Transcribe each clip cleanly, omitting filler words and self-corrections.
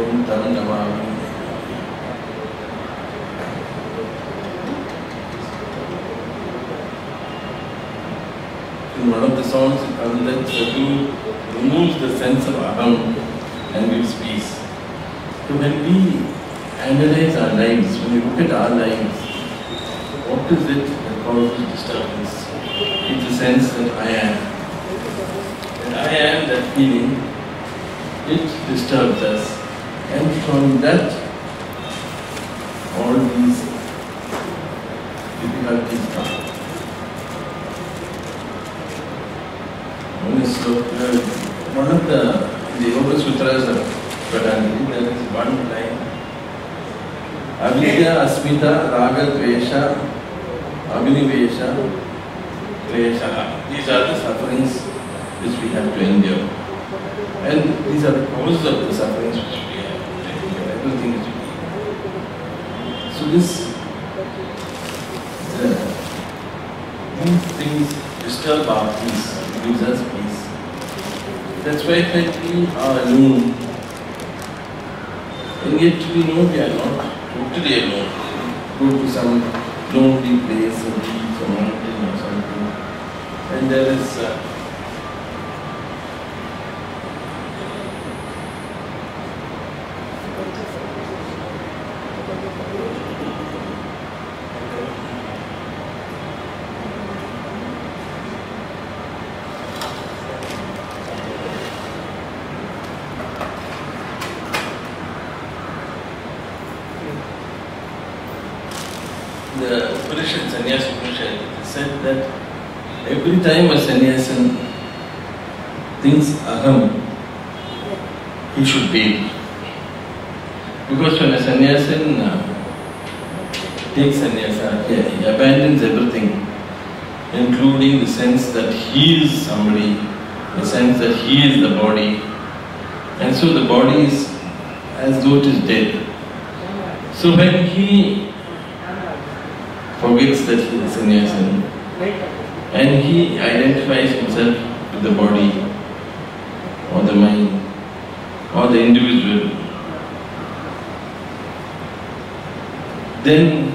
Om Tam Namami. In one of the songs, it comes that Sathguru removes the sense of aham and gives peace. So when we analyze our lives, when we look at our lives, what is it that causes disturbance? It's the sense that I am. And I am, that feeling, it disturbs us. And from that, all these difficulties come. One of the Yoga Sutras of Patanjali, there is one line. Avidya, Asmita, Raga, Dvesha, Abhinivesha, Klesha. These are the sufferings which we have to endure. And these are the causes of the sufferings which we have to endure. Everything is real. So these things disturb our peace, gives us peace. That's why when we are alone, and yet we know we are not totally alone. Go to some lonely place, a beach, a mountain or something, and there is the Upanishad, Sannyasa Upanishad, said that every time a sannyasin thinks aham, he should bathe. Because when a sannyasin takes sannyasa, he abandons everything, including the sense that he is somebody, the sense that he is the body, and so the body is as though it is dead. So when he forgets that he is a sannyasin, and he identifies himself with the body, or the mind, or the individual, then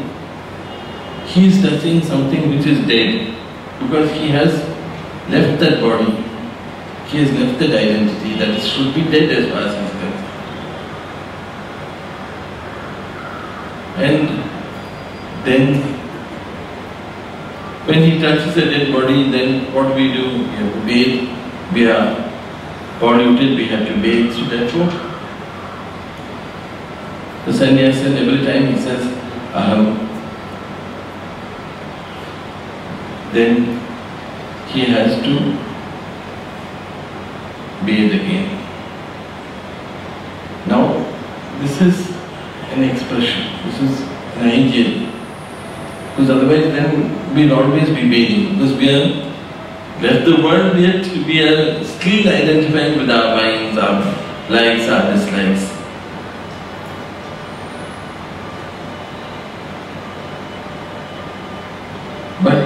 he is touching something which is dead, because he has left that body, he has left that identity that should be dead as far as he is concerned. And then when he touches a dead body, then what we do? We have to bathe. We are polluted, we have to bathe. So therefore, the sannyasin, every time he says aham, then he has to bathe again. Now, this is an expression, this is an ideal. Because otherwise then we'll always be bathing. Because we are left the world, yet we are still identifying with our minds, our likes, our dislikes. But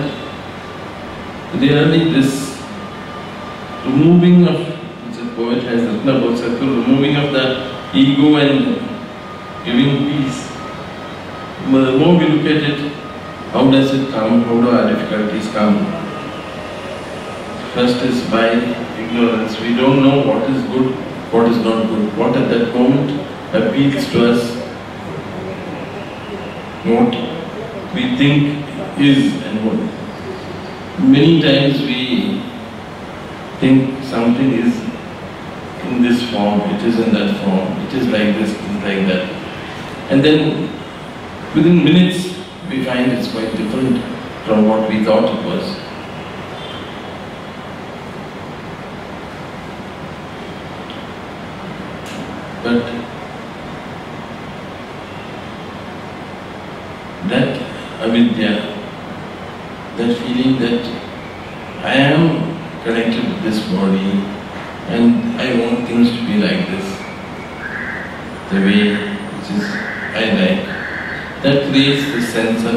really this removing of, the poet has written about Sathguru, removing of the ego and giving peace. The more we look at it, how does it come? How do our difficulties come? First is by ignorance. We don't know what is good, what is not good. What at that moment appeals to us, what we think is and what. Many times we think something is in this form, it is in that form, it is like this, it is like that. And then within minutes, we find it's quite different from what we thought it was. But that avidya, that feeling that I am connected with this body and I want things to be like this, the way which is I like, that creates the sense of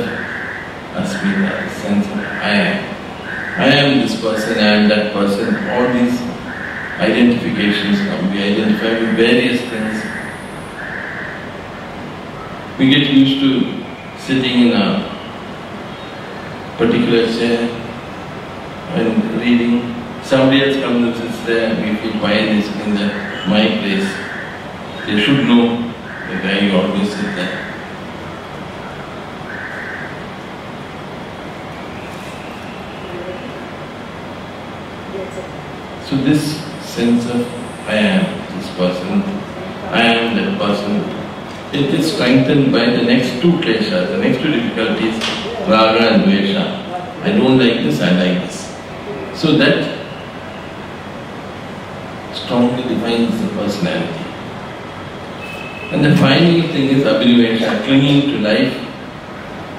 asmita, the sense of I am. I am this person, I am that person. All these identifications come. We identify with various things We get used to sitting in a particular chair and reading. Somebody else comes and sits there, we feel why is in my place. They should know that I always sit there. So this sense of I am this person, I am that person, it is strengthened by the next two kleshas, the next two difficulties, raga and dvesha. I don't like this, I like this. So that strongly defines the personality. And the final thing is abhinivesha, clinging to life.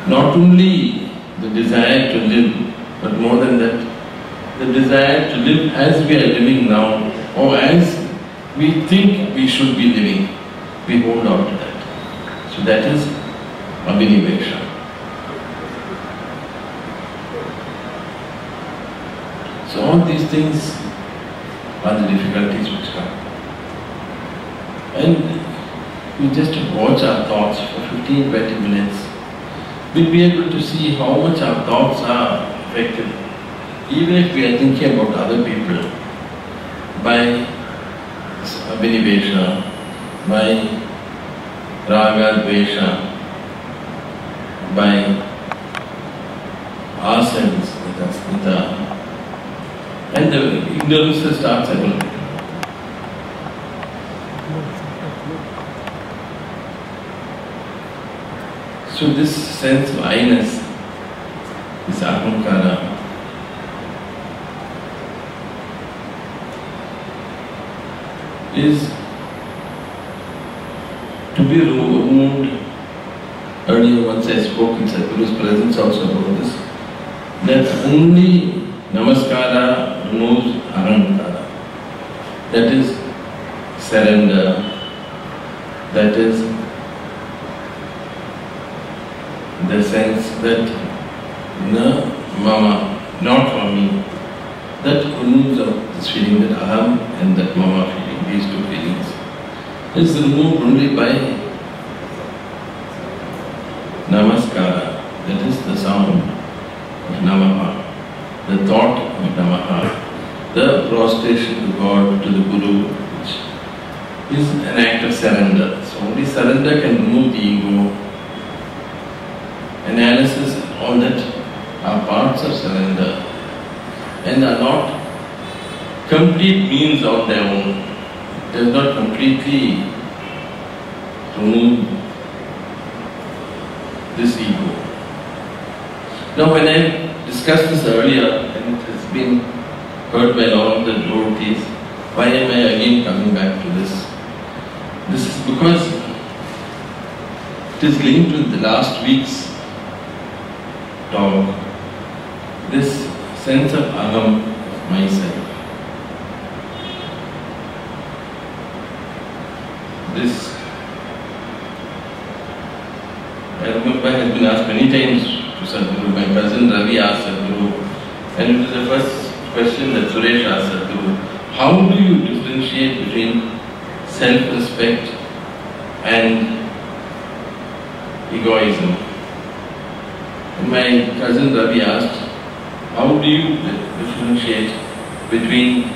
Not only the desire to live, but more than that, the desire to live as we are living now, or as we think we should be living. We hold on to that. So that is abhinivesha. So all these things are the difficulties which come. And we just watch our thoughts for 15-20 minutes. We'll be able to see how much our thoughts are affected, even if we are thinking about other people, by abhinivesha, by raga, dvesha, by ourselves, and the ignorance starts happening. So this sense of I-ness, this ahamkara, is to be removed. Earlier once I spoke in Sathguru's presence also about this, that only namaskara removes ahamkara. That is surrender, that is the sense that na mama, not for me, that removes this feeling that aham and that mama feeling, these two feelings, is removed only by namaskara, that is the sound of namaha, the thought of namaha, the prostration to God, to the Guru, which is an act of surrender. So only surrender can remove the ego. Analysis, all that are parts of surrender and are not complete means on their own. It does not completely remove this ego. Now when I discussed this earlier, and it has been heard by all of the devotees, why am I again coming back to this? This is because it is linked with the last week's talk, this sense of aham, of myself. This, I remember, has been asked many times to Sathguru. My cousin Ravi asked Sathguru, and it was the first question that Suresh asked Sathguru: how do you differentiate between self-respect and egoism? And my cousin Ravi asked, how do you differentiate between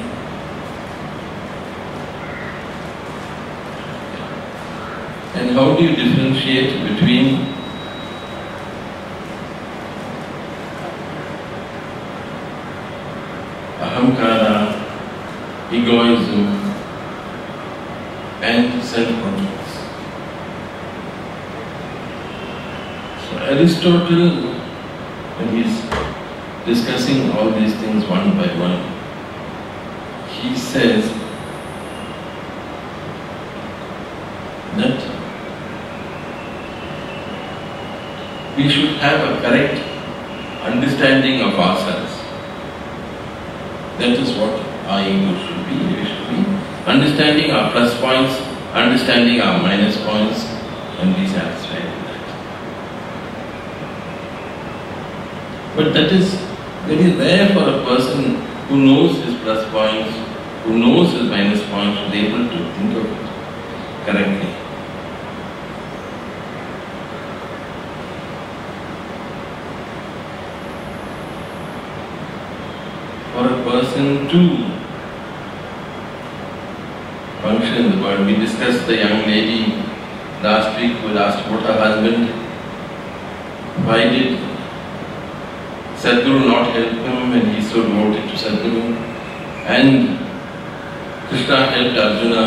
ahamkara, egoism and self-confidence? So Aristotle, when he is discussing all these things one by one, he says that we should have a correct understanding of ourselves. That is what our ego should be. We should be understanding our plus points, understanding our minus points, and be satisfied with that. But that is very rare for a person who knows his plus points, who knows his minus points, to be able to think of it correctly. a person to function in the world. We discussed the young lady last week who asked about her husband. Why did Sathguru not help him when he so devoted to Sathguru? And Krishna helped Arjuna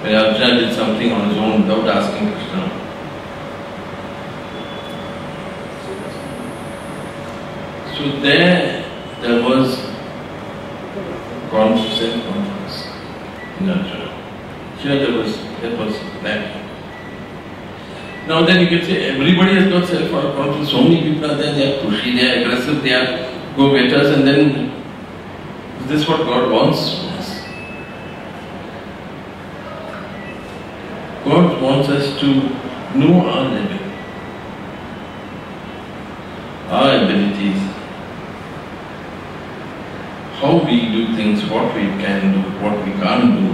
when Arjuna did something on his own without asking Krishna. So there was self-confidence in Arjuna. Here that was lacking. Now then you can say everybody has got self-confidence. So many people are there, they are pushy, they are aggressive, they are go-getters, and then is this what God wants from us? God wants us to know our level, our abilities, how we do things, what we can do, what we can't do.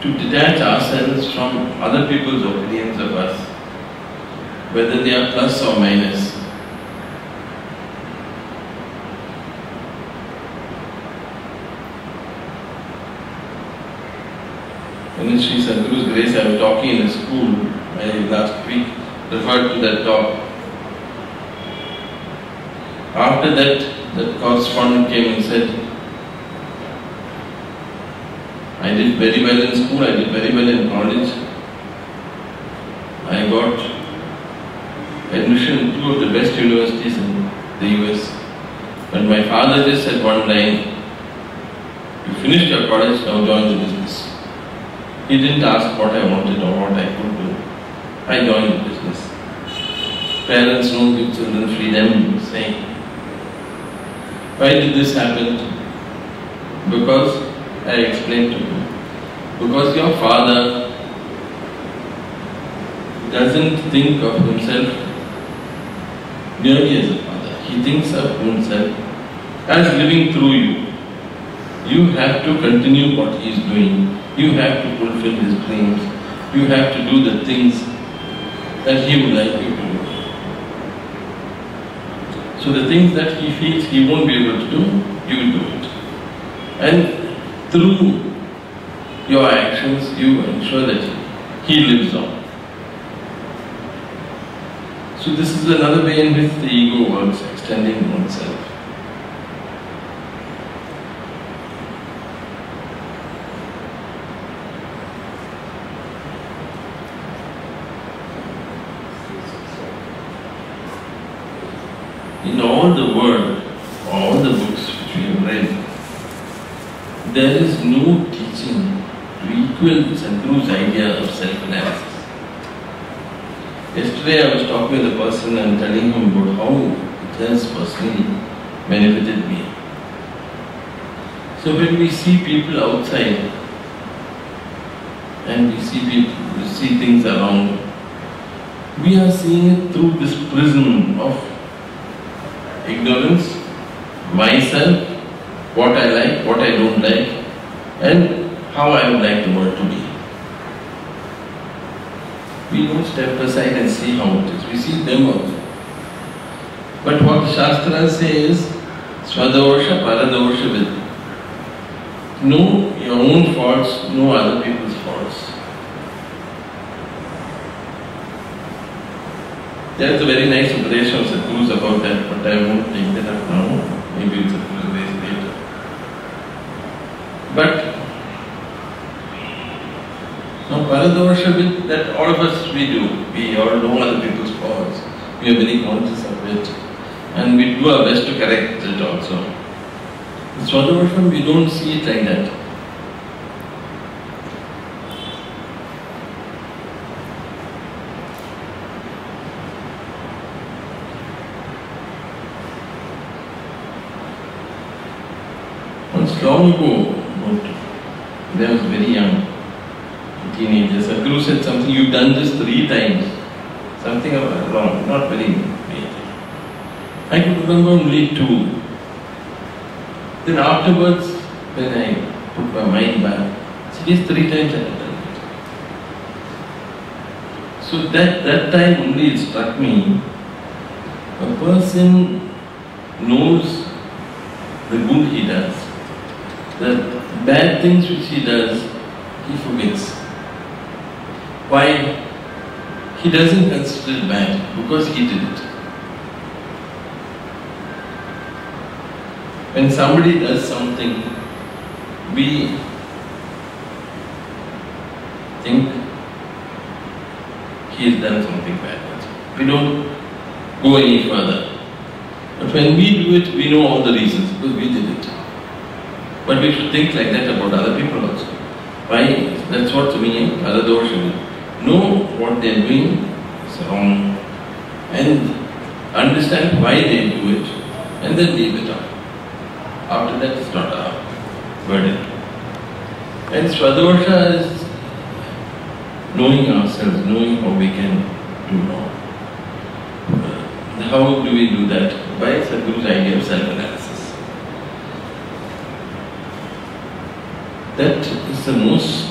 To detach ourselves from other people's opinions of us, whether they are plus or minus. In Sri Sathguru's grace, I was talking in a school, I last week referred to that talk. After that correspondent came and said, I did very well in school, I did very well in college. I got admission in 2 of the best universities in the US. But my father just said one line, you finished your college, now join the business. He didn't ask what I wanted or what I could do. I joined the business. Parents don't give children freedom, saying, why did this happen? Because I explained to you. Because your father doesn't think of himself merely as a father. He thinks of himself as living through you. You have to continue what he is doing. You have to fulfill his dreams. You have to do the things that he would like you to do. So the things that he feels he won't be able to do, you will do it. And through your actions, you ensure that he lives on. So this is another way in which the ego works, extending oneself. In all the world, all the books which we have read, there is no teaching to equal Sathguru's idea of self-analysis. Yesterday I was talking with a person and telling him about how it has personally benefited me. So when we see people outside and we see things around, we are seeing it through this prism of ignorance, myself, what I like, what I don't like, and how I would like the world to be. We don't step aside and see how it is. We see them also. But what the Shastras say is, Swadosha Paradosha Vid. Know your own faults, know other people's faults. There is a very nice Upadesha of Sathguru's about that, but I won't take that up now. Maybe it's Sathguru's days later. But now Paradosha Vid, that all of us we do. We all know other people's faults. We are very conscious of it. And we do our best to correct it also. In Swadosha, we don't see it like that. Once long ago, when I was very young, a teenager, Sathguru said something, you've done this 3 times. Something wrong, not very major. I could remember only 2. Then afterwards, when I put my mind back, it is 3 times I had done it. So that time only it struck me A person knows the good he does. The bad things which he does, he forgets. Why? He doesn't consider it bad because he did it. When somebody does something, we think he has done something bad. We don't go any further. But when we do it, we know all the reasons because we did it. But we should think like that about other people also. Why? That's what's the meaning, Paradosha. Know what they're doing is wrong and understand why they do it and then leave it off. After that, it's not a burden. And Swadosha is knowing ourselves, knowing how we can do wrong. How do we do that? By Sathguru's idea of self-analysis. That is the most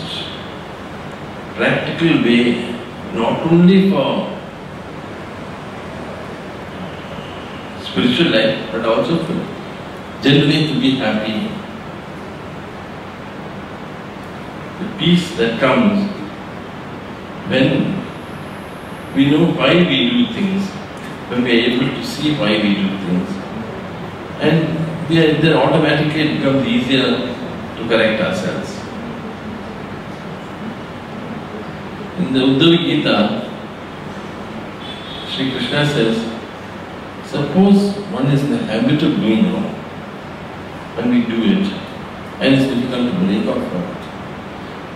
practical way, not only for spiritual life, but also for generally to be happy. The peace that comes when we know why we do things, when we are able to see why we do things, and then automatically it becomes easier to correct ourselves. In the Uddhava Gita, Sri Krishna says, suppose one is in the habit of doing wrong, and we do it, and it's difficult to break off from it,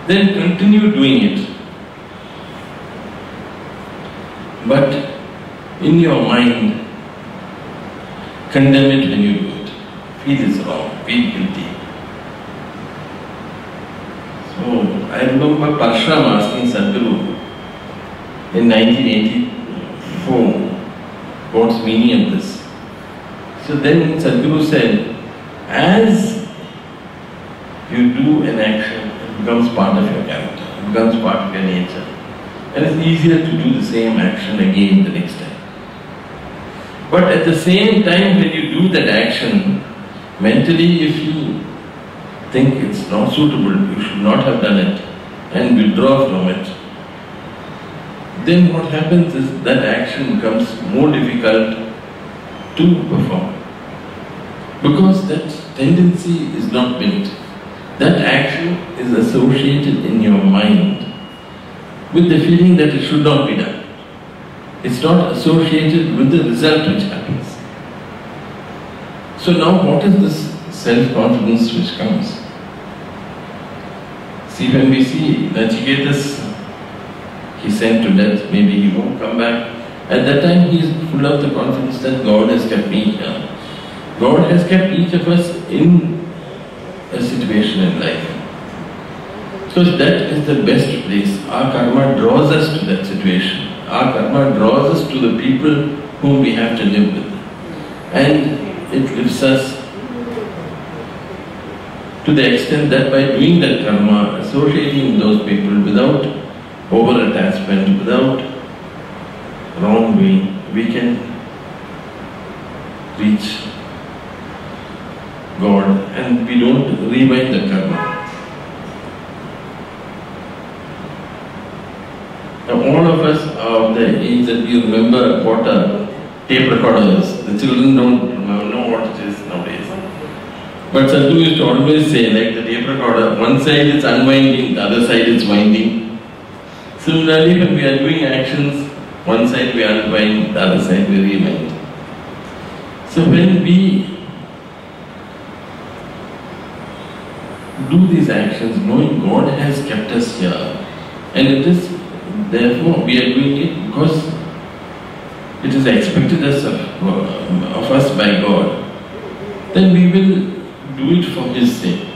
then continue doing it. But in your mind, condemn it when you do it. Feel it's wrong, feel guilty. So, I remember Parshuram asking Sathguru in 1984, what's the meaning of this? So then Sathguru said, as you do an action, it becomes part of your character, it becomes part of your nature. And it's easier to do the same action again the next time. But at the same time, when you do that action, mentally, if you think it's not suitable, you should not have done it, and withdraw from it, then what happens is that action becomes more difficult to perform. Because that tendency is not built. That action is associated in your mind with the feeling that it should not be done. It's not associated with the result which happens. So now what is this self-confidence which comes? See, when we see Nachiketas, he's sent to death, maybe he won't come back. At that time he is full of the confidence that God has kept me here. God has kept each of us in a situation in life. Because that is the best place. Our karma draws us to that situation. Our karma draws us to the people whom we have to live with. And it lifts us to the extent that by doing that karma, associating with those people without over-attachment, without wrongdoing, we can reach God and we don't rewind the karma. Now all of us are of the age that we remember what are tape recorders. The children don't know what it is nowadays. But Sathguru used to always say, like the tape recorder, one side it's unwinding, the other side it's winding. Similarly, when we are doing actions, one side we unwind, the other side we rewind. So when we do these actions, knowing God has kept us here, and it is therefore we are doing it because it is expected of us by God, then we will do it for His sake.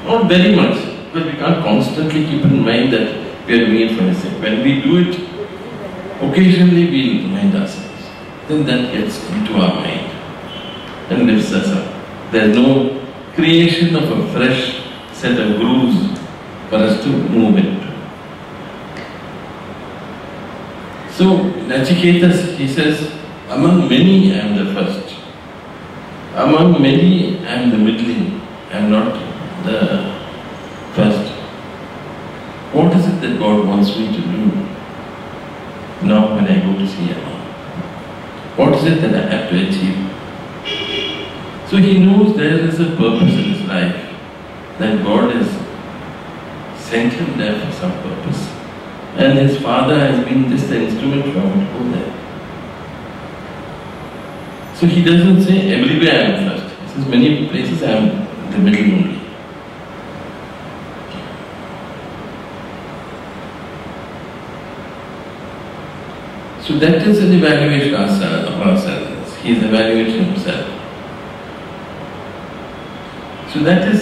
Not very much, because we can't constantly keep in mind that we are doing it for His sake. When we do it, occasionally we remind ourselves. Then that gets into our mind and lifts us up. There is no creation of a fresh set of grooves for us to move into. So, Nachiketas, he says, Among many, I am the first. Among many, I am the middling. I am not the first. What is it that God wants me to do now when I go to see Him? What is it that I have to achieve? So he knows there is a purpose in his life, that God has sent him there for some purpose. And his father has been just an instrument for him to go there. So he doesn't say, everywhere I am first. He says, many places I am in the middle only. So that is an evaluation of ourselves. He is evaluating himself. So that is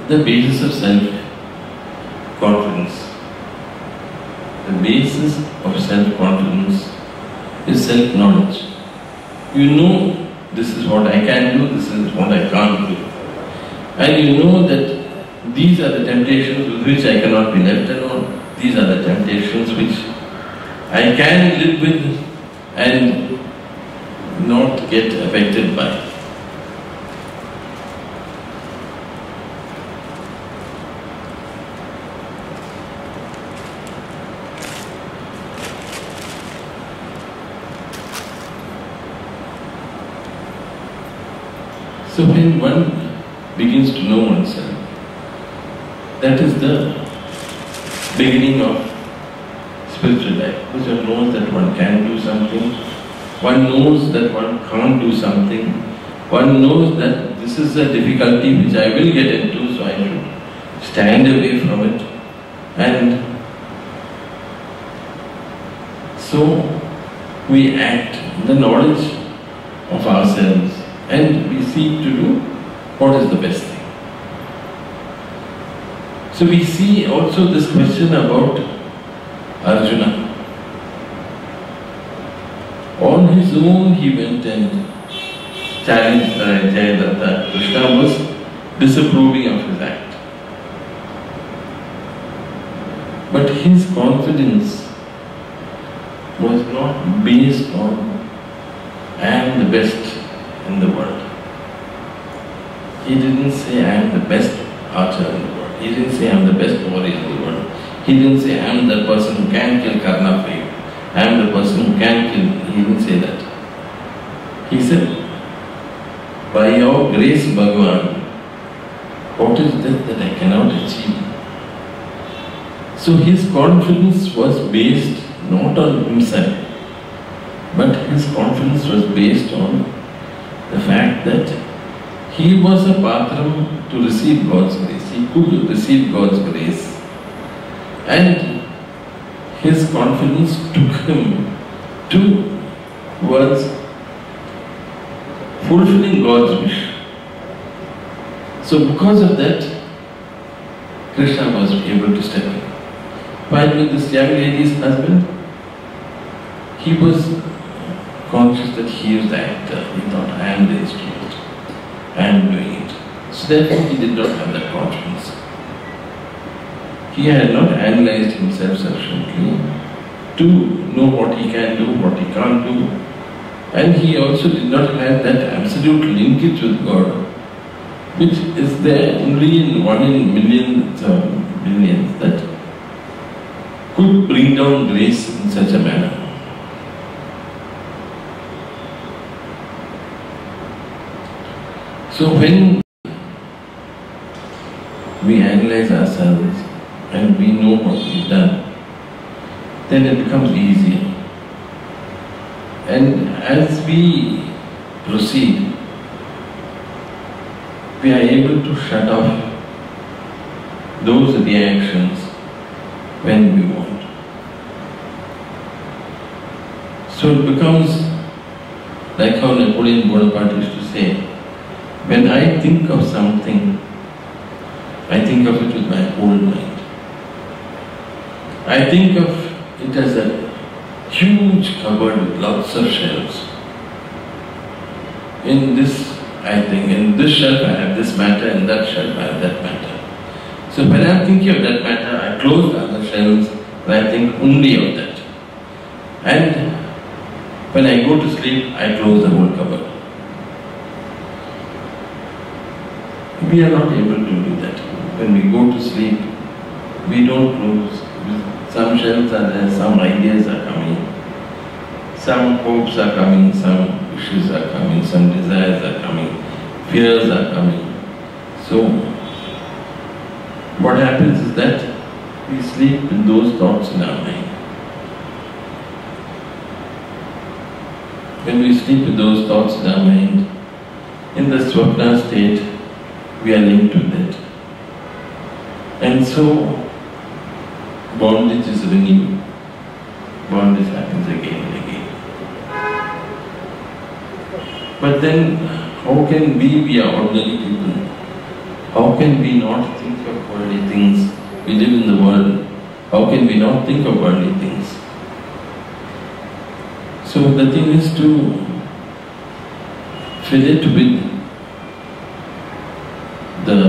the basis of self-confidence. The basis of self-confidence is self-knowledge. You know this is what I can do, this is what I can't do. And you know that these are the temptations with which I cannot be left alone. These are the temptations which I can live with and not get affected by. So when one begins to know oneself, that is the beginning of spiritual life. One knows that one can do something, one knows that one can't do something, one knows that this is a difficulty which I will get into, so I should stand away from it. And so we act in the knowledge of ourselves and we seek to do what is the best thing. So we see also this question about Arjuna. On his own he went and challenged that Krishna was disapproving of his act. But his confidence was not based on I am the best in the world. He didn't say I am the best archer in the world. He didn't say I am the best warrior in the world. He didn't say I am the person who can kill Karna for you. I am the person who can kill. He didn't say that. He said, by your grace, Bhagavan, what is that I cannot achieve? So his confidence was based not on himself, but his confidence was based on the fact that he was a patram to receive God's grace. He could receive God's grace. And his confidence took him towards fulfilling God's wish. So because of that, Krishna was able to step in. While with this young lady's husband, he was conscious that he is the actor. He thought, I am the instrument. I am doing it. So therefore he did not have that confidence. He had not analyzed himself sufficiently to know what he can do, what he can't do. And he also did not have that absolute linkage with God, which is there only in one in millions or billions, that could bring down grace in such a manner. So when we analyze ourselves and we know what we've done, then it becomes easier. And as we proceed, we are able to shut off those reactions when we want. So it becomes like how Napoleon Bonaparte used to say, when I think of something, I think of it with my whole mind. I think of it as a huge cupboard with lots of shelves. In this, I think, in this shelf I have this matter, in that shelf I have that matter. So when I am thinking of that matter, I close the other shelves and I think only of that. And When I go to sleep, I close the whole cupboard. We are not able to do that. When we go to sleep, we don't close. Some shelves are there, some ideas are coming, some hopes are coming, some wishes are coming, some desires are coming, fears are coming. So, what happens is that we sleep with those thoughts in our mind. When we sleep with those thoughts in our mind, in the swapna state, we are linked with it. And so, bondage is renewed. Bondage happens again and again. But then, how can we be ordinary people? How can we not think of worldly things? We live in the world. How can we not think of worldly things? So the thing is to fill it with the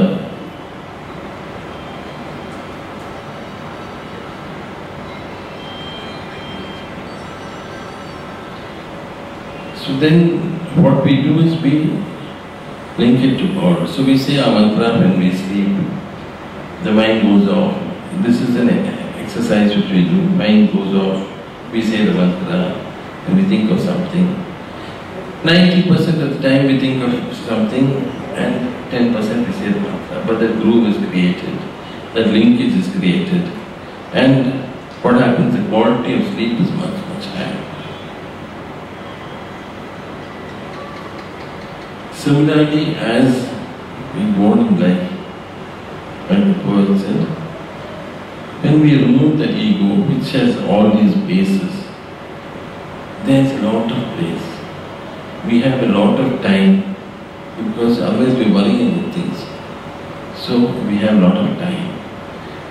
so then what we do is we link it to God. So we say our mantra when we sleep, the mind goes off. This is an exercise which we do. Mind goes off, we say the mantra and we think of something. 90% of the time we think of something and 10% we say the mantra. But that groove is created, that linkage is created. And what happens, the quality of sleep is much, much higher. Similarly, as we go on in life, like the poet said, when we remove that ego, which has all these bases, there is a lot of place. We have a lot of time, because otherwise we are worrying with things. So we have a lot of time.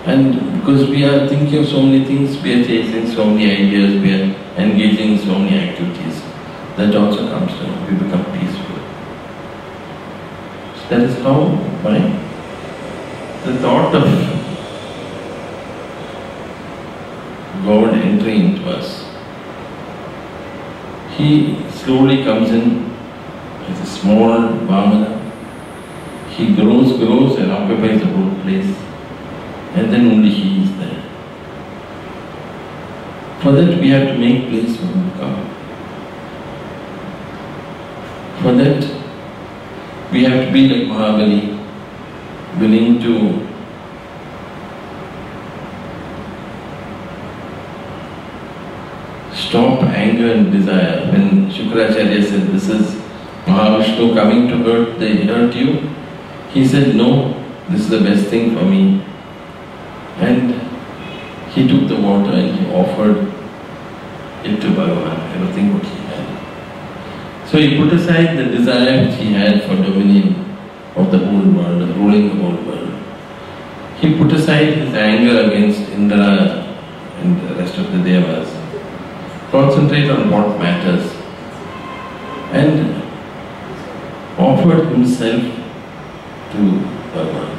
And because we are thinking of so many things, we are chasing so many ideas, we are engaging in so many activities, that also comes down, we become peaceful. That is how, by the thought of God entering into us, He slowly comes in as a small Vamana. He grows and occupies the whole place, and then only He is there. For that we have to make place for Him to come. For that we have to be like Mahabali, willing to stop anger and desire. When Shukracharya said, this is Mahavishnu coming to hurt you, he said, no, this is the best thing for me. And he took the water and he offered it to Bhagavan, everything what he had. So he put aside the desire which he had for dominion of the whole world, ruling the whole world. He put aside his anger against Indra and the rest of the Devas. Concentrate on what matters. And offered himself to Bhagavan.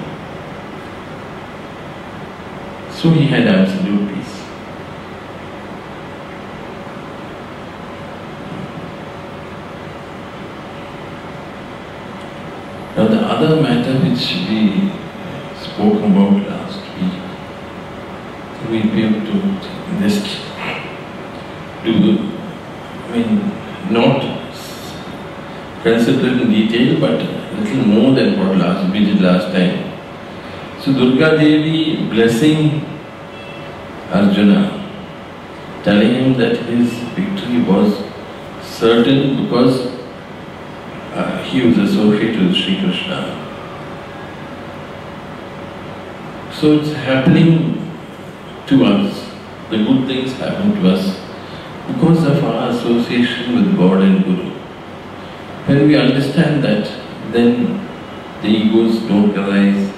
So he had absolute peace. Now the other matter which we spoke about last week, we'll be able to just do, not consider it in detail, but a little more than what we did last time. So Durga Devi blessing Arjuna, telling him that his victory was certain because he was associated with Sri Krishna. So it's happening to us, the good things happen to us because of our association with God and Guru. When we understand that, then the egos don't arise.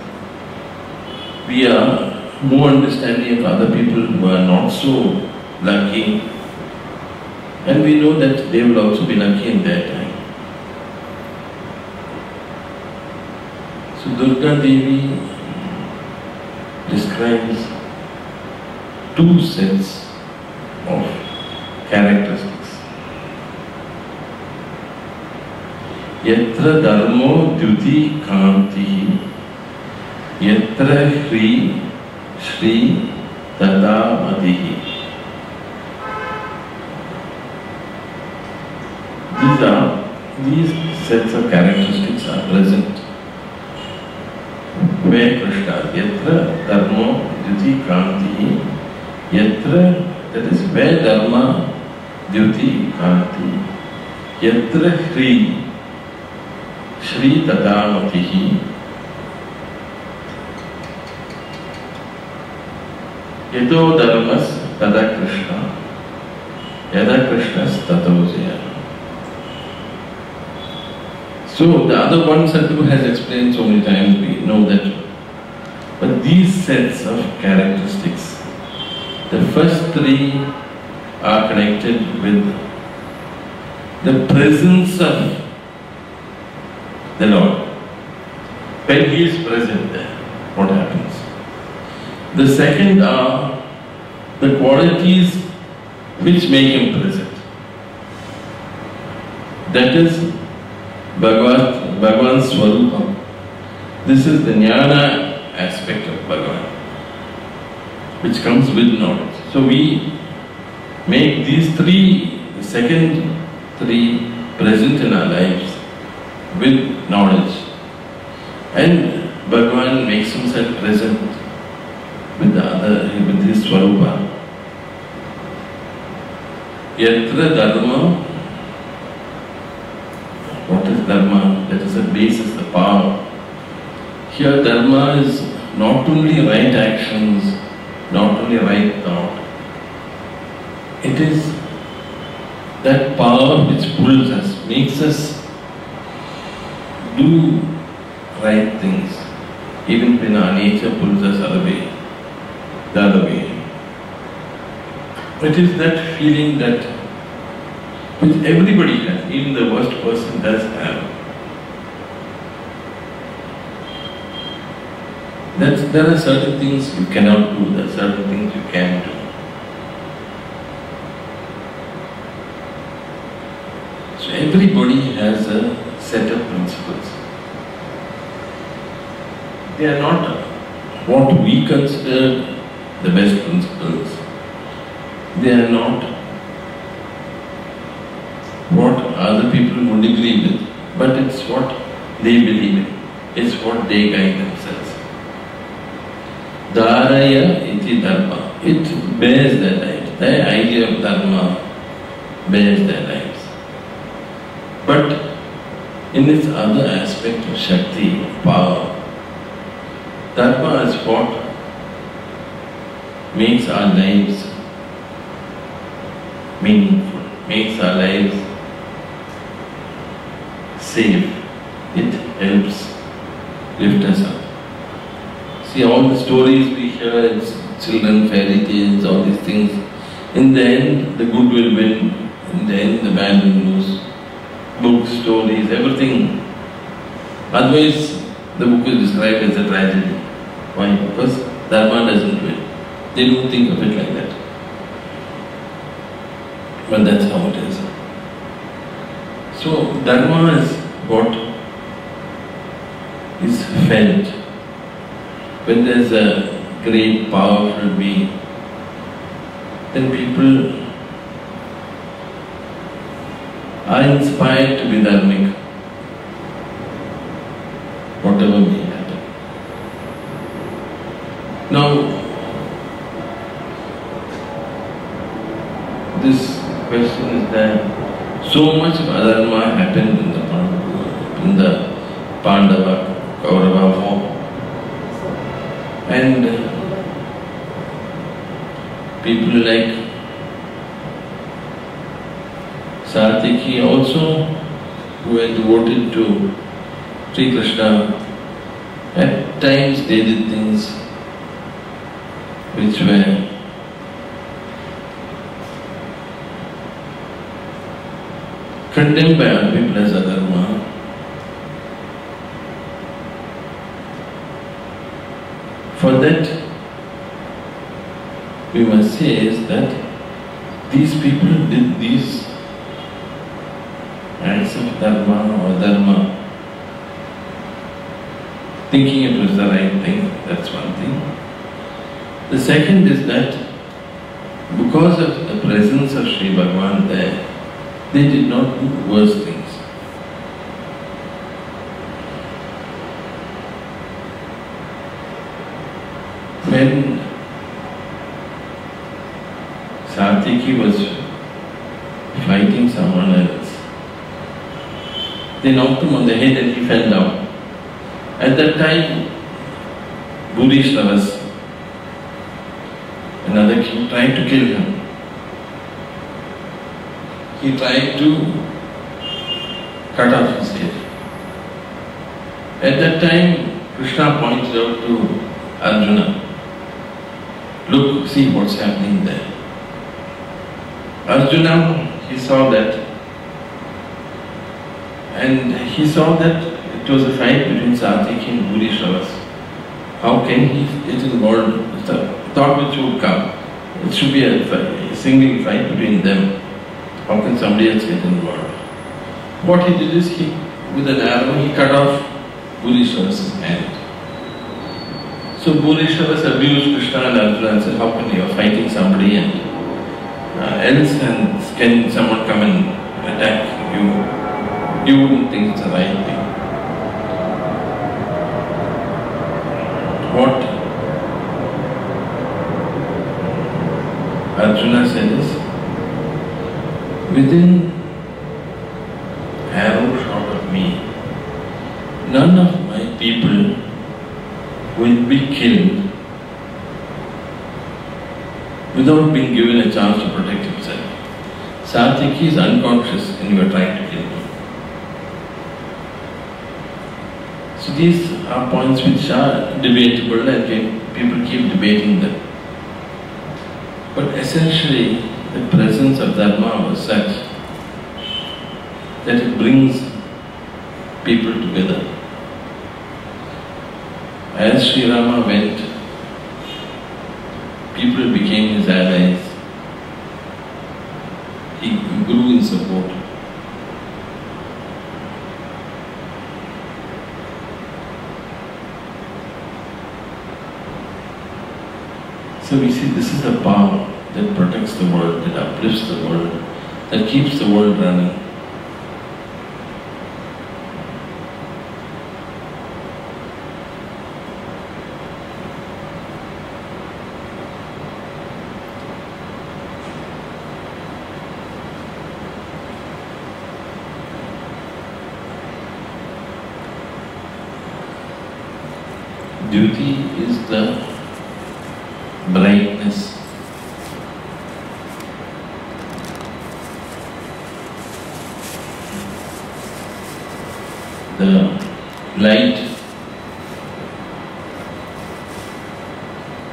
We are more understanding of other people who are not so lucky, and we know that they will also be lucky in their time. So Durga Devi describes two sets of characteristics. Yatra dharmo dyuti kanti, yatra hri shri tada matihi. These sets of characteristics are present where Krishna, yatra dharmo dyuti kanti, yatra, that is where dharma dyuti kanti, yatra hri shri tadamatihi, yato dharmas tada Krishna, yada Krishnas tato jaya. So the other one Sathguru has explained so many times, we know that. But these sets of characteristics, the first three are connected with the presence of the Lord. When He is present there, what happens? The second are the qualities which make Him present. That is Bhagavan Swarupam. This is the Gnana aspect of Bhagavan, which comes with knowledge. So we make these three, the second three, present in our lives with knowledge. And Bhagavan makes Himself present with the other, with His Swarupa. Yatra dharma. What is dharma? That is the basis, the power. Here dharma is not only right actions, not only right thought. It is that power which pulls us, makes us do right things, even when our nature pulls us the other way. It is that feeling that which everybody has, even the worst person does have. There are certain things you cannot do, there are certain things you can do. So everybody has a set of principles. They are not what we consider the best principles. They are not what other people would agree with, but it's what they believe in. It's what they guide themselves. Dharaya iti dharma. It bears their lives. The idea of dharma bears their lives. But in its other aspect of Shakti, power, dharma is what makes our lives meaningful, makes our lives safe. It helps lift us up. See, all the stories we hear, children, fairy tales, all these things, in the end the good will win, in the end the bad will lose. Books, stories, everything. Otherwise, the book is described as a tragedy. Why? Because dharma doesn't win. They don't think of it like that. But that's how it is. So, dharma is what is felt. When there's a great, powerful being, then people are inspired to be dharmic, whatever may happen. Now, this question is that so much of adharma happened in the Pandava, Kaurava war. And people like Sarasvathi also, who had devoted to Sri Krishna, at times they did things which were condemned by other people as adharma. For that, we must say is that these people did these acts acts of dharma or dharma, thinking it was the right thing, that's one thing. The second is that because of the presence of Sri Bhagavan there, they did not do worse things. When Satyaki was fighting someone else, they knocked him on the head and he fell down. At that time, Bhurislavas, another king, tried to kill him. He tried to cut off his head. At that time, Krishna pointed out to Arjuna, look, see what's happening there. Arjuna, he saw that, and he saw that it was a fight between Satyaki and Bhurislavas. How can he get involved? The thought which would come, it should be a single fight between them. How can somebody else get involved? What he did is, with an arrow, he cut off Bhurislavas' hand. So Bhurislavas abused Krishna and Arjuna and said, how can you are fighting somebody and else, and can someone come and attack you? You wouldn't think it's the right thing. What Arjuna said is, within arrow shot of me, none of my people will be killed without being given a chance to protect himself. Satyaki is unconscious and you are trying to kill him. So these are points which are debatable and people keep debating them. But essentially, the presence of Dharma was such that it brings people together. As Sri Rama went, people became his allies. He grew in support. So we see this is the power that protects the world, that uplifts the world, that keeps the world running. Duty is the brightness. The light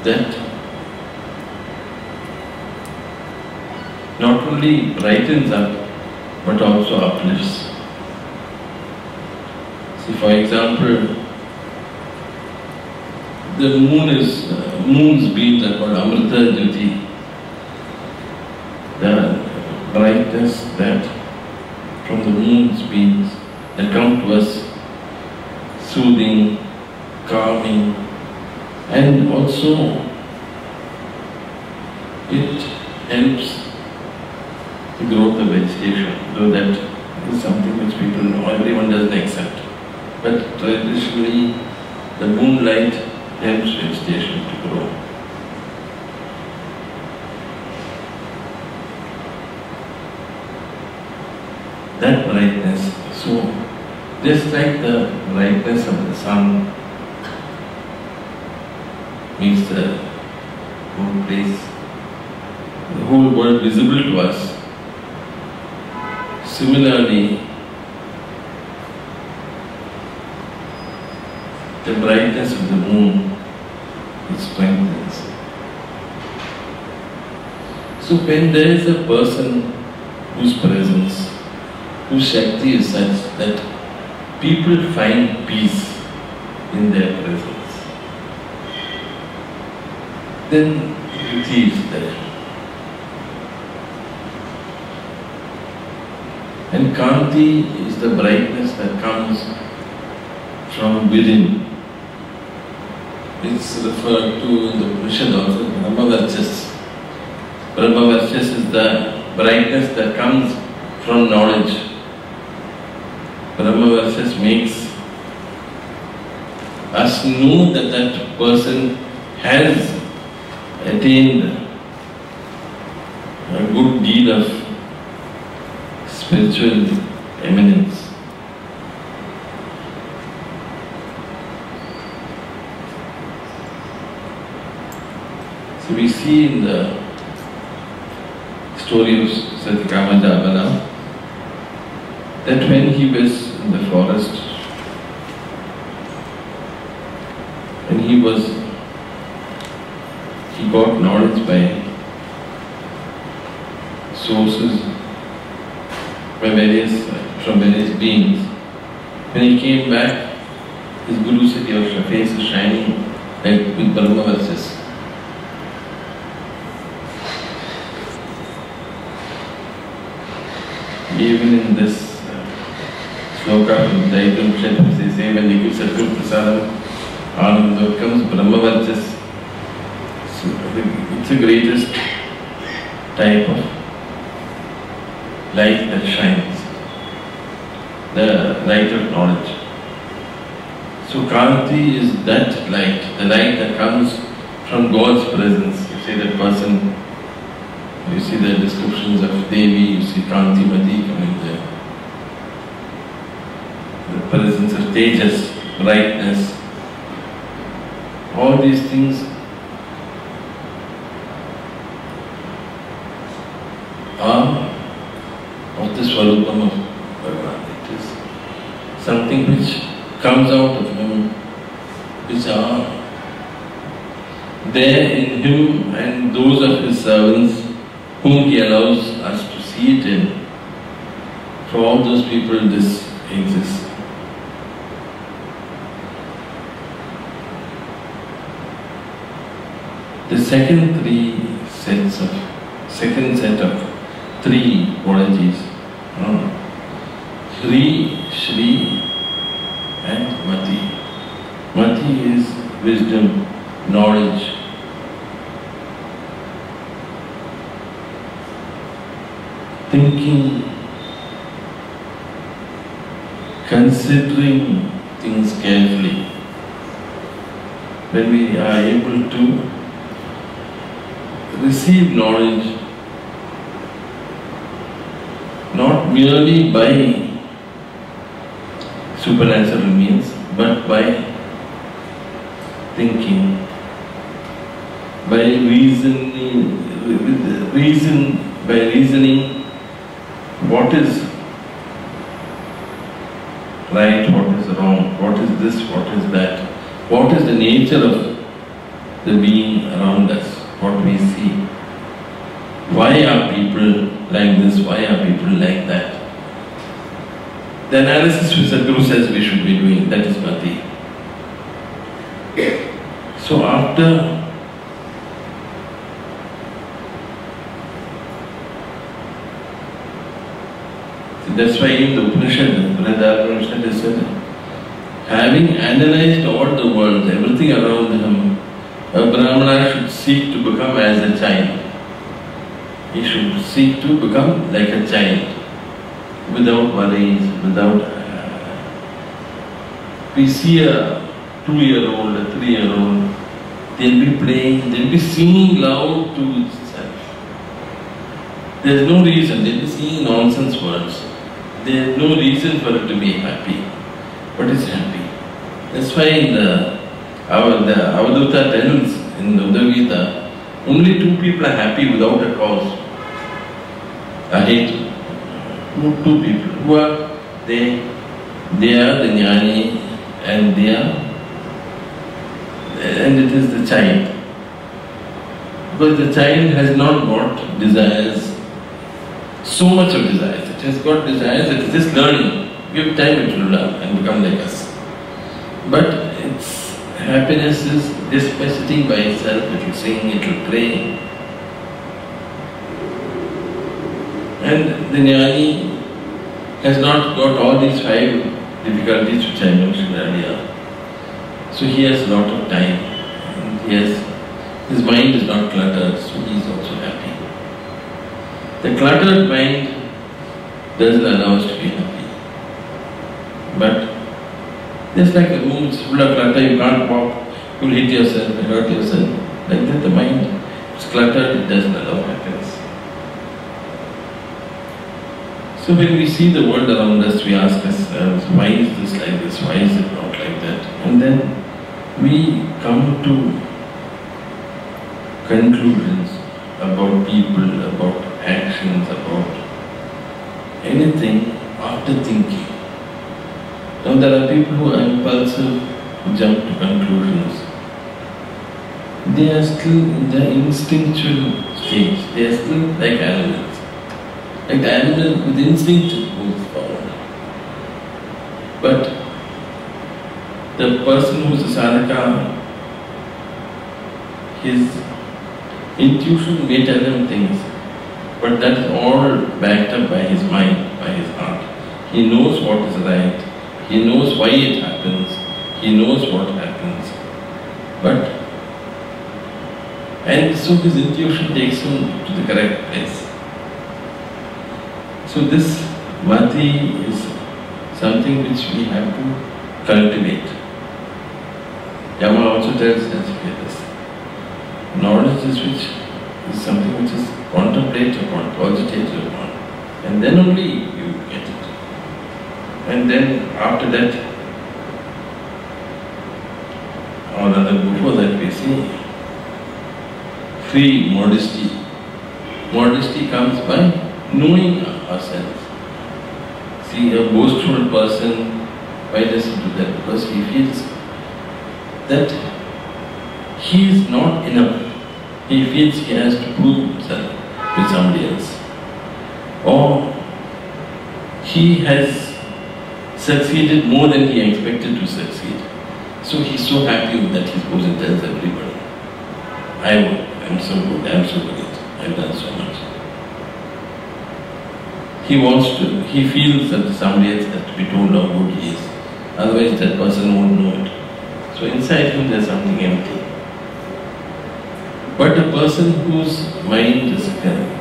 that not only brightens up but also uplifts. See, for example, the moon's beams are called Amrita Jyoti. The brightness that from the moon's beams that come to us, soothing, calming, and also it helps the growth of vegetation, though that is something which people know, everyone doesn't accept. But traditionally, the moonlight helps vegetation to grow. That brightness, so just like the brightness of the sun makes the whole place, the whole world visible to us, similarly, the brightness of the moon, it strengthens. So when there is a person whose presence, whose Shakti is such that people find peace in their presence, then beauty is there. And Kanti is the brightness that comes from within. It's referred to in the Upanishad also, Brahmavarchas. Brahmavarchas is the brightness that comes from knowledge. Brahmavarchas makes us know that that person has attained a good deed of spiritual eminence. So we see in the story of Satyakama Javana that when he was in the forest, when he got knowledge by sources, from various beings. When he came back, his Guru said, your face is shining like with Brahmavarchas. Even in this sloka from Advaitha, they say when they give Sathguru Ananda comes Brahmavarchas. It's the greatest type of light that shines, the light of knowledge. So Kanti is that light, the light that comes from God's presence. You see that person, you see the descriptions of Devi, you see Kanti Mati coming there. The presence of Tejas, brightness, all these things are of the Swarupam of Bhagavan. It is something which comes out of him, which are there in him and those of his servants whom he allows us to see it in. For all those people this exists. The second set of three qualities, Shri, Shri and Mati. Mati is wisdom, knowledge. Thinking, considering things carefully. When we are able to receive knowledge, not merely by supernatural means, but by thinking, by reasoning, what is right, what is wrong, what is this, what is that, what is the nature of the being around us, what we see. Why are people like this? Why are people like that? The analysis which Sathguru says we should be doing, that is Mati. So after that's why in the Upanishad, Upanishad is said, having analyzed all the world, everything around him, a Brahmana should seek to become as a child. He should seek to become like a child, without worries, without... we see a 2-year-old, a 3-year-old, they'll be playing, they'll be singing loud to itself. There's no reason, they'll be singing nonsense words. There's no reason for it to be happy, but it's happy. That's why in the Advaitha tells in the Advaitha, only 2 people are happy without a cause. I hate 2 people. Who are they? They are the Gnani and it is the child. Because the child has not got desires, so much of desires. It has got desires, it is just learning. Give time, it will learn and become like us. But its happiness is just by sitting by itself, it will sing, it will pray. And the Gnani has not got all these 5 difficulties which I mentioned earlier. So he has a lot of time. And his mind is not cluttered, so he is also happy. The cluttered mind doesn't allow us to be happy. But just like a room is full of clutter, you can't walk, you will hit yourself and hurt yourself. Like that, the mind is cluttered, it doesn't allow happiness. So when we see the world around us, we ask ourselves, why is this like this? Why is it not like that? And then we come to conclusions about people, about actions, about anything after thinking. Now there are people who are impulsive, who jump to conclusions. They are still in the instinctual stage. They are still like animals. Like the animal with instinct moves forward. But the person who is a sadhaka, his intuition may tell him things, but that is all backed up by his mind, by his heart. He knows what is right, he knows why it happens, he knows what happens. And so his intuition takes him to the correct place. So this mati is something which we have to cultivate. Yama also tells us this. Knowledge is something which is contemplated upon, cogitated upon, and then only you get it. And then after that, or rather before that, we see free modesty. Modesty comes by knowing ourselves. See, a boastful person, why does he do that? Because he feels that he is not enough. He feels he has to prove himself with somebody else. Or he has succeeded more than he expected to succeed. So he's so happy that he goes and tells everybody, I'm so good, I'm so great, I've done so much. He feels that somebody else has to be told how good he is. Otherwise that person won't know it. So inside him there's something empty. But a person whose mind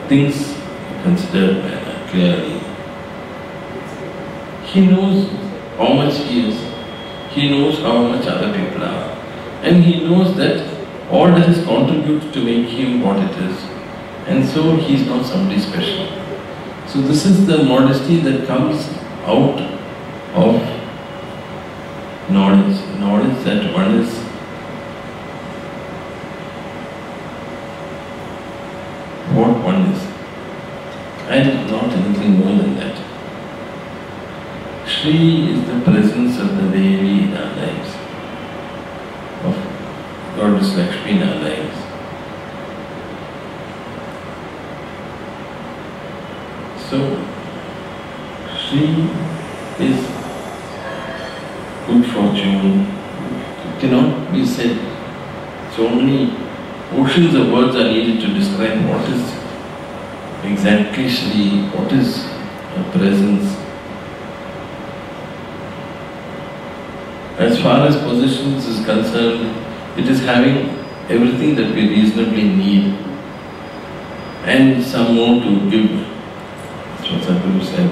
thinks considered clearly, he knows how much he is, he knows how much other people are, and he knows that all that is contributes to make him what it is, and so he is not somebody special. So this is the modesty that comes out of knowledge that one is what one is, and not anything more than that. Shri is the presence of the Devi in our lives, of Goddess Lakshmi in our lives. So, Shri is good fortune. It cannot be said. So many oceans of words are needed to describe what is exactly Shri, what is a presence. As far as possessions is concerned, it is having everything that we reasonably need and some more to give. That's what Sathguru said.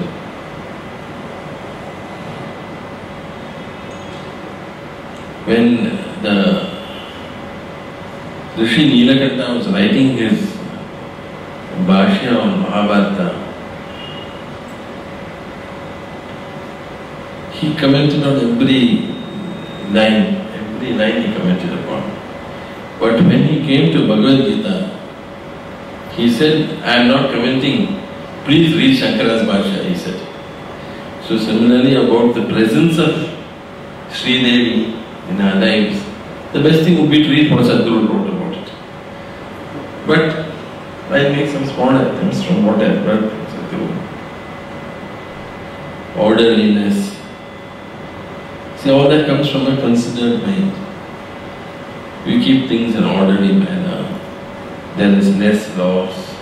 When the Rishi Nilakanta was writing his Bhashya on Mahabharata, he commented on every line he commented upon. But when he came to Bhagavad Gita, he said, I am not commenting, please read Shankara's Bhashya, he said. So similarly about the presence of Sri Devi in our lives, the best thing would be to read what Sathguru wrote about it. But I'll make some small items from what I've heard from Sathguru. Orderliness. See, all that comes from a considered mind. We keep things in an orderly manner. There is less loss.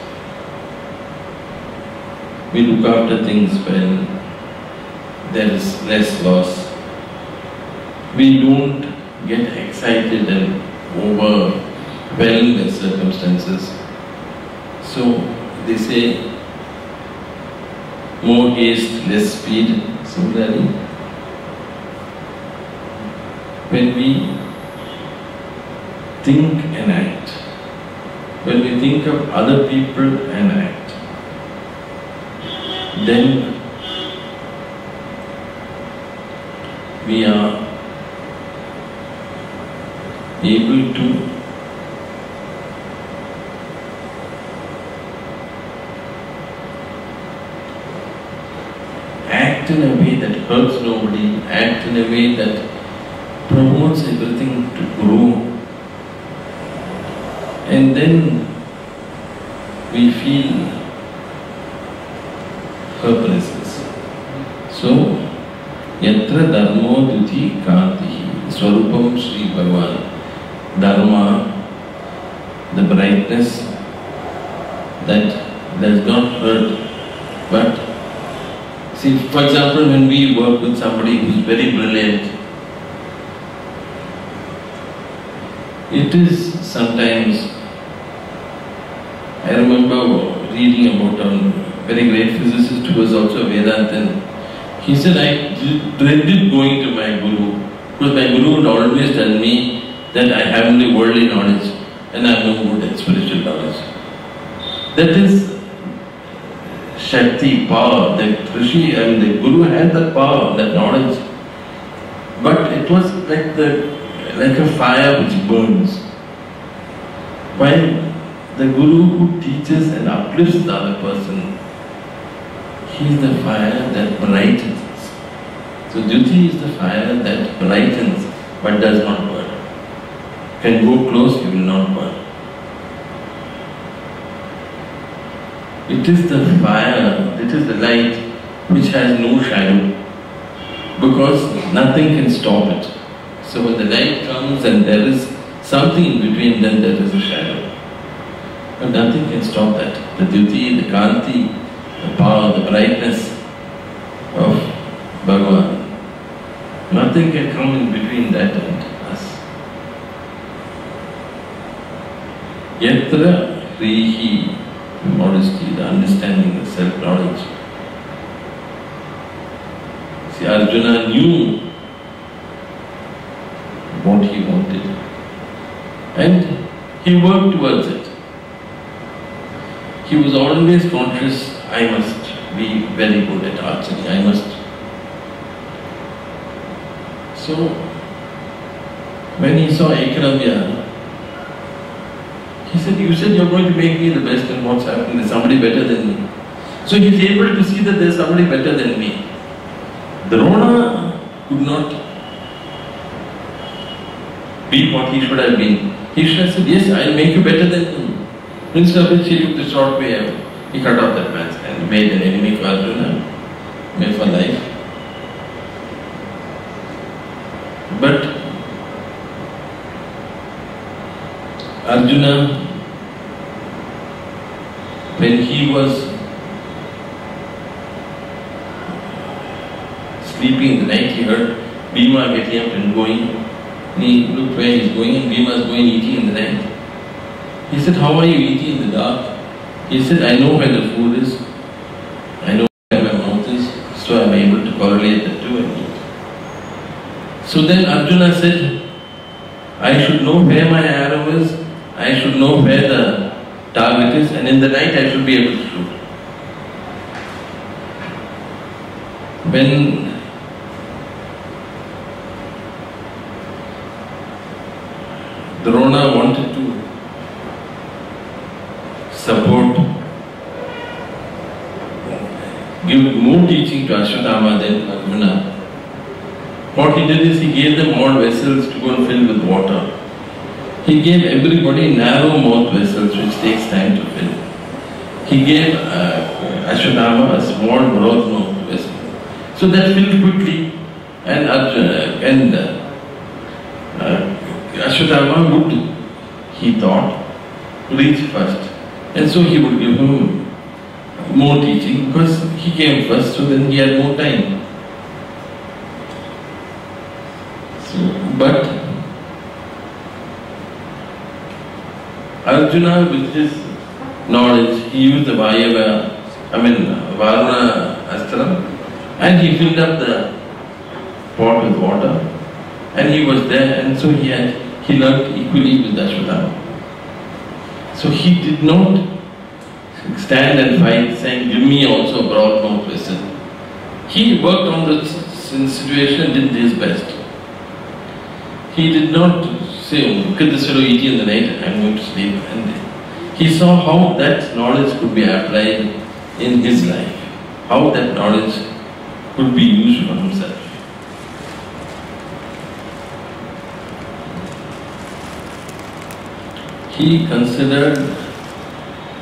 We look after things well. there is less loss. We don't get excited and overwhelmed with circumstances. So they say, more haste, less speed. Similarly, when we think and act, when we think of other people and act, then we are able to act in a way that hurts nobody, act in a way that promotes everything to grow, and then we feel her presence. So, yatra dharmo duti kantihi swarupam Sri Bhagavan. Dharma, the brightness that does not hurt, but see, for example, when we work with somebody who is very brilliant, it is sometimes, I remember reading about a very great physicist who was also a Vedantin. He said, I dreaded going to my Guru, because my Guru would always tell me that I have only worldly knowledge and I am no good at spiritual knowledge. That is Shakti, power. The Rishi and the Guru had that power, that knowledge. But it was like a fire which burns. While the Guru who teaches and uplifts the other person, he is the fire that brightens. So duty is the fire that brightens but does not burn. Can go close, you will not burn. It is the fire, it is the light which has no shadow, because nothing can stop it. So when the light comes and there is something in between, then there is a shadow. But nothing can stop that. The duty, the kanti, the power, the brightness of Bhagavan. Nothing can come in between that and us. Yatra hrihi, modesty, the understanding, the self-knowledge. See, Arjuna knew what he wanted and he worked towards it. He was always conscious, I must be very good at archery, I must. So, when he saw Ekravya, he said, you said you're going to make me the best, and what's happened? There's somebody better than me. So he's able to see that there's somebody better than me. Drona could not be what he should have been. He should have said, yes, I'll make you better than me. Instead of which he took the short way out. He cut off that man's hand, made an enemy for Arjuna, made for life. But Arjuna, when he was sleeping in the night, he heard Bhima getting up and going. And he looked where he was going, and Bhima was going eating in the night. He said, how are you eating in the dark? He said, I know where the food is. I know where my mouth is. So I am able to correlate the two and eat. So then Arjuna said, I should know where my arrow is. I should know where the target is, and in the night I should be able to shoot. When Drona wanted to support, give more teaching to Ashwatthama than Arjuna, what he did is he gave them all vessels to go and fill with water. He gave everybody narrow mouth vessels which takes time to fill. He gave Ashwatthama a small broad mouth vessel. So that filled quickly, and Ashwatthama would, he thought, reach first. And so he would give him more teaching because he came first, so then he had more time. But Arjuna, with his knowledge, he used the Varuna Astra, and he filled up the pot with water, and he was there, and so he learned equally with Ashwatthama. So he did not stand and fight, saying, "Give me also a broad-mouthed vessel." He worked on the situation and did his best. He did not say, "Look at this fellow eating in the night, I am going to sleep." And he saw how that knowledge could be applied in his life, how that knowledge could be used for himself. He considered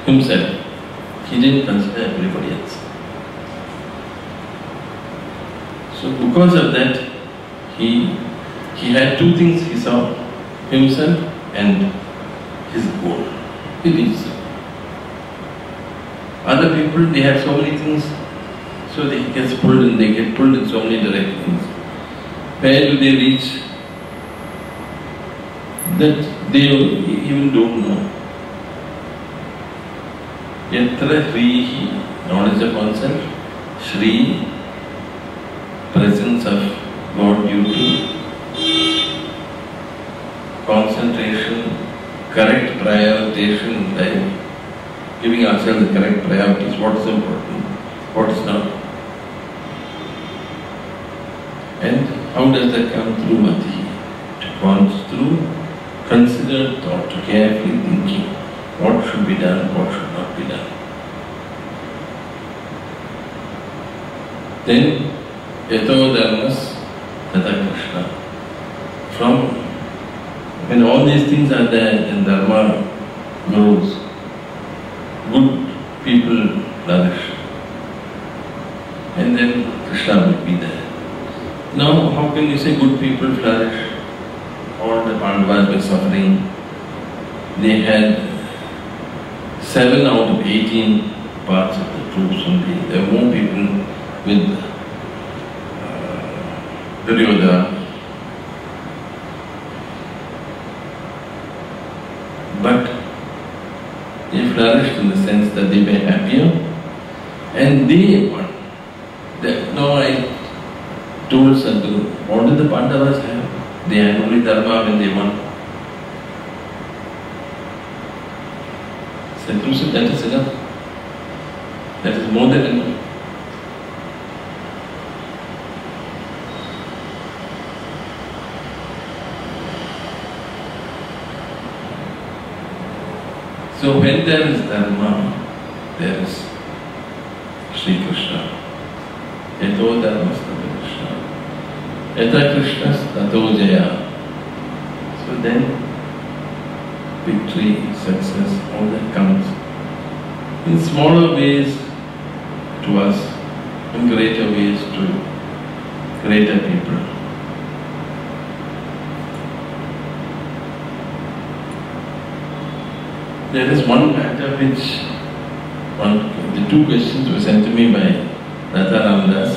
himself. He didn't consider everybody else. So because of that, he had two things. He saw himself and his goal. He reached. Other people, they have so many things, so they get pulled in so many directions. Where do they reach? That they even don't know. Yatra Hrihi, knowledge of oneself, Shri, presence of God due to concentration, correct prioritization in life, giving ourselves the correct priorities, what is important, what is not. And how does that come through Mati? It comes through considered thought, carefully thinking what should be done, what should not be done. Then, Yato Dharmas Tata Krishna. From when all these things are there and Dharma grows, good people flourish. And then Krishna will be there. Now, how can you say good people flourish? All the Pandavas were suffering. They had 7 out of 18 parts of the troops only. There were more people with Duryodhana. But they flourished in the sense that they were happier and they won. Now I told Sathguru, what did the Pandavas have? They had only Dharma when they won. Sathguru said, that is enough. That is more than enough. So when there is Dharma, there is Sri Krishna. Yato Dharmas Tato Krishna. Yata Krishnas Tato Jaya. So then victory, success, all that comes in smaller ways to us, in greater ways to greater people. There is one matter which, the 2 questions were sent to me by Radha Ramdas.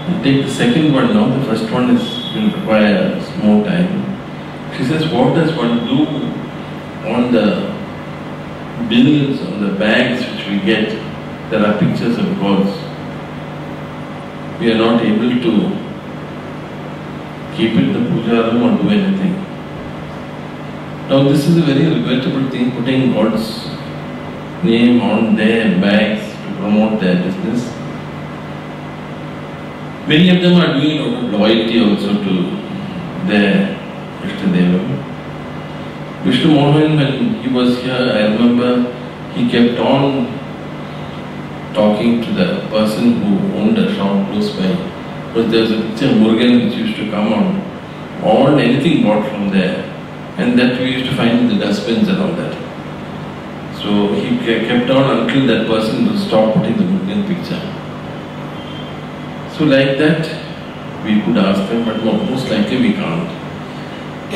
I'll take the second one now, the first one will require more time. She says, what does one do on the bills, on the bags which we get? There are pictures of gods. We are not able to keep it in the puja room or do anything. Now this is a very regrettable thing, putting God's name on their bags to promote their business. Many of them are doing it out of loyalty also to their Ishtadeva. Vishnu Mohan, when he was here, I remember he kept on talking to the person who owned a shop close by. Because there was a picture of Murugan which used to come on, all anything bought from there. And that we used to find in the dustbins and all that. So he kept on until that person would stop putting the Murugan picture. So like that, we could ask them, but most likely we can't.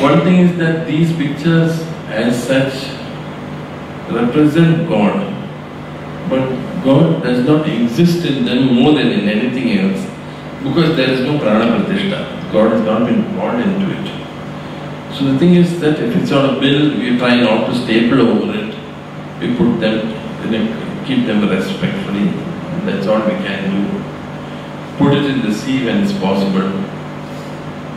One thing is that these pictures as such represent God, but God does not exist in them more than in anything else, Because there is no prana pratishtha. God has not been born into it. So the thing is that if it's on a bill, we try not to staple over it. We put them, keep them respectfully. And that's all we can do. Put it in the sea when it's possible.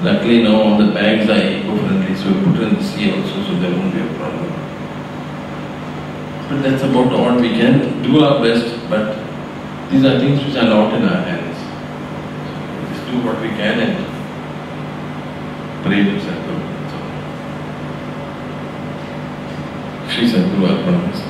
Luckily now all the bags are eco-friendly, so we put it in the sea also, so there won't be a problem. But that's about all we can do our best, but these are things which are not in our hands. Just do what we can and pray to Sathguru. Shri Sathguru Arpanamastu.